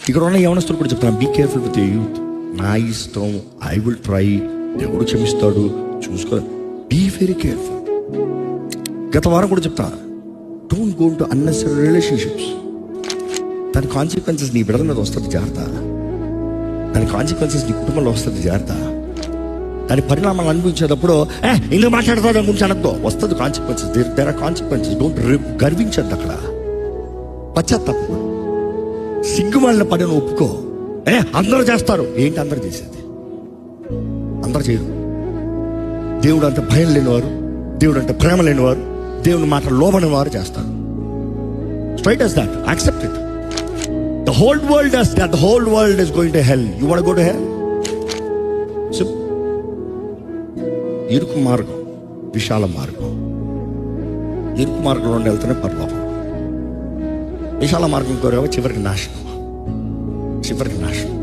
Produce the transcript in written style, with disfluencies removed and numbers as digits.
ఇక్కడ ఉన్న యవనస్తులు కూడా చెప్తాను, బీ కేర్ఫుల్ విత్ యూత్. నా ఇష్టం, ఐ విల్ ట్రై, దేవుడు క్షమిస్తాడు, చూసుకో. Be very careful. గత వారం కూడా చెప్తా, don't go to unnecessary relationships. దాని కాన్సిక్వెన్సెస్ నీ బిడ్డల మీద వస్తుంది, జాగ్రత్త. దాని కాన్సిక్వెన్సెస్ నీ కుటుంబంలో వస్తుంది, జాగ్రత్త. దాని పరిణామాలు అనిపించేటప్పుడు ఎందుకు మాట్లాడతావు దాని గురించి అనద్దు, వస్తుంది consequences. There are consequences. Don't గర్వించద్దు అక్కడ. పశ్చాత్తాపం, సిగ్గుమాలిన పనిని ఒప్పుకో. అందరూ చేస్తారు, ఏంటి అందరూ చేసేది? అందరూ చేయరు. దేవుడు అంటే భయం లేనివారు, దేవుడు అంటే ప్రేమ లేనివారు, దేవుని మాట లోబడిన వారు చేస్తారు. Straight as that, accept it. The whole world does that. The whole world is going to hell. You want to go to hell? ఇరుకు మార్గం, విశాల మార్గం. ఇరుకు మార్గంలో వెళ్తేనే పరలోకం. విశాల మార్గం కోరేవా చివరికి నాశనం, చివరికి నాశనం.